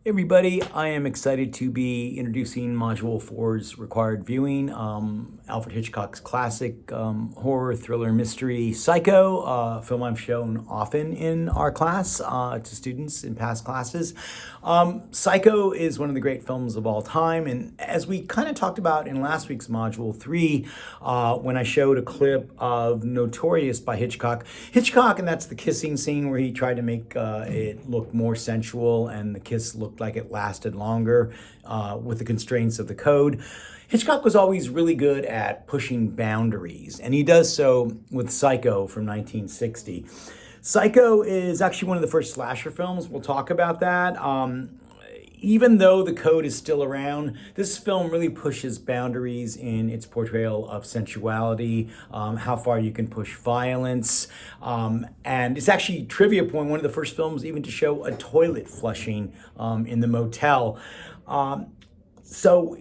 Everybody, I am excited to be introducing Module 4's required viewing, Alfred Hitchcock's classic horror, thriller, mystery, Psycho, film I've shown often in our class to students in past classes. Psycho is one of the great films of all time, and as we kind of talked about in last week's Module 3, when I showed a clip of Notorious by Hitchcock, and that's the kissing scene where he tried to make it look more sensual and the kiss looked like it lasted longer with the constraints of the code. Hitchcock was always really good at pushing boundaries, and he does so with Psycho from 1960. Psycho is actually one of the first slasher films. We'll talk about that. Even though the code is still around, this film really pushes boundaries in its portrayal of sensuality, how far you can push violence. And it's actually, trivia point, one of the first films even to show a toilet flushing in the motel. So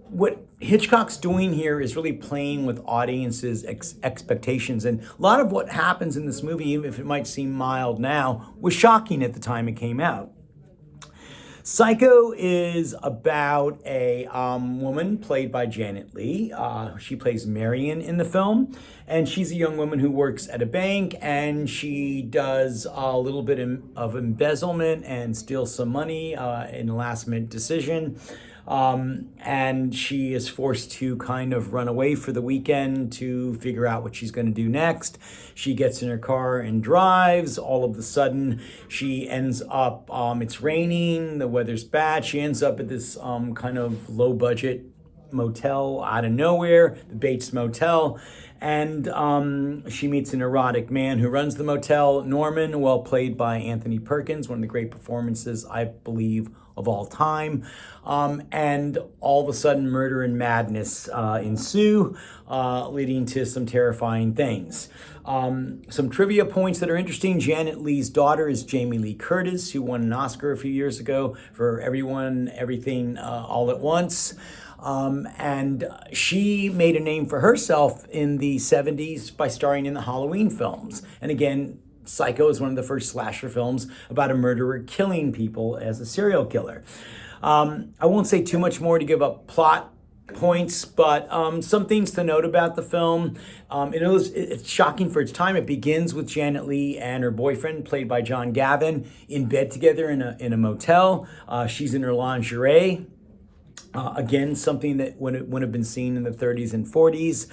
what Hitchcock's doing here is really playing with audiences' expectations. And a lot of what happens in this movie, even if it might seem mild now, was shocking at the time it came out. Psycho is about a woman played by Janet Leigh. She plays Marion in the film, and she's a young woman who works at a bank, and she does a little bit of embezzlement and steals some money in a last-minute decision. And she is forced to kind of run away for the weekend to figure out what she's going to do next. She gets in her car and drives. All of a sudden, she ends up, it's raining, the weather's bad. She ends up at this kind of low budget motel out of nowhere, the Bates Motel. And she meets an erotic man who runs the motel, Norman, well played by Anthony Perkins, one of the great performances, I believe, of all time. And all of a sudden, murder and madness ensue, leading to some terrifying things. Some trivia points that are interesting. Janet Leigh's daughter is Jamie Lee Curtis, who won an Oscar a few years ago for Everyone, Everything, All at Once. And she made a name for herself in the 70s by starring in the Halloween films. And again, Psycho is one of the first slasher films about a murderer killing people as a serial killer. I won't say too much more to give up plot points, but some things to note about the film. It's shocking for its time. It begins with Janet Leigh and her boyfriend, played by John Gavin, in bed together in a motel. She's in her lingerie. Again, something that would have been seen in the 30s and 40s.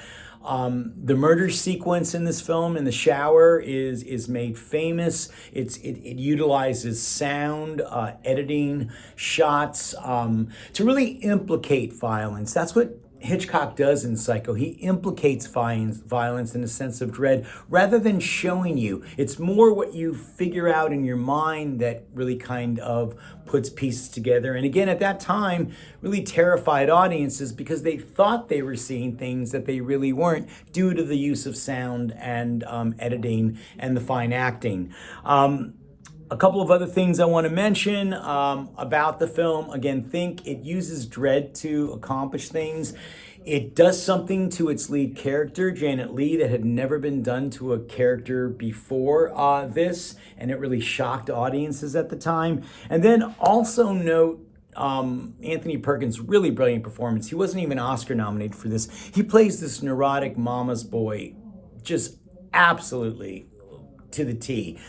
The murder sequence in this film in the shower is made famous. It utilizes sound, editing, shots to really implicate violence. That's what Hitchcock does in Psycho. He implicates violence in a sense of dread rather than showing you. It's more what you figure out in your mind that really kind of puts pieces together. And again, at that time, really terrified audiences because they thought they were seeing things that they really weren't due to the use of sound and editing and the fine acting. A couple of other things I want to mention about the film. Again, think it uses dread to accomplish things. It does something to its lead character, Janet Leigh, that had never been done to a character before this, and it really shocked audiences at the time. And then also note Anthony Perkins' really brilliant performance. He wasn't even Oscar nominated for this. He plays this neurotic mama's boy just absolutely to the T.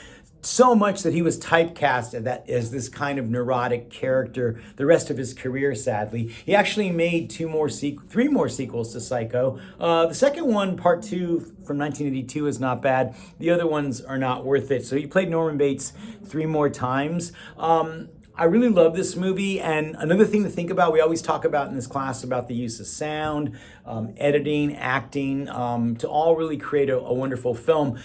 So much that he was typecast as this kind of neurotic character the rest of his career, sadly. He actually made three more sequels to Psycho. The second one, part 2 from 1982, is not bad. The other ones are not worth it. So he played Norman Bates 3 more times. I really love this movie. And another thing to think about, we always talk about in this class about the use of sound, editing, acting, to all really create a wonderful film.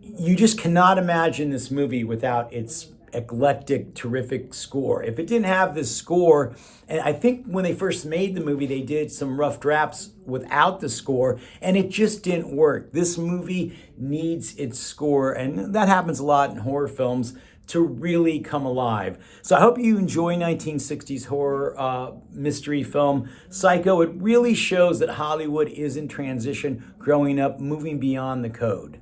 You just cannot imagine this movie without its eclectic, terrific score. If it didn't have this score, and I think when they first made the movie, they did some rough drafts without the score, and it just didn't work. This movie needs its score, and that happens a lot in horror films, to really come alive. So I hope you enjoy 1960s horror mystery film Psycho. It really shows that Hollywood is in transition, growing up, moving beyond the code.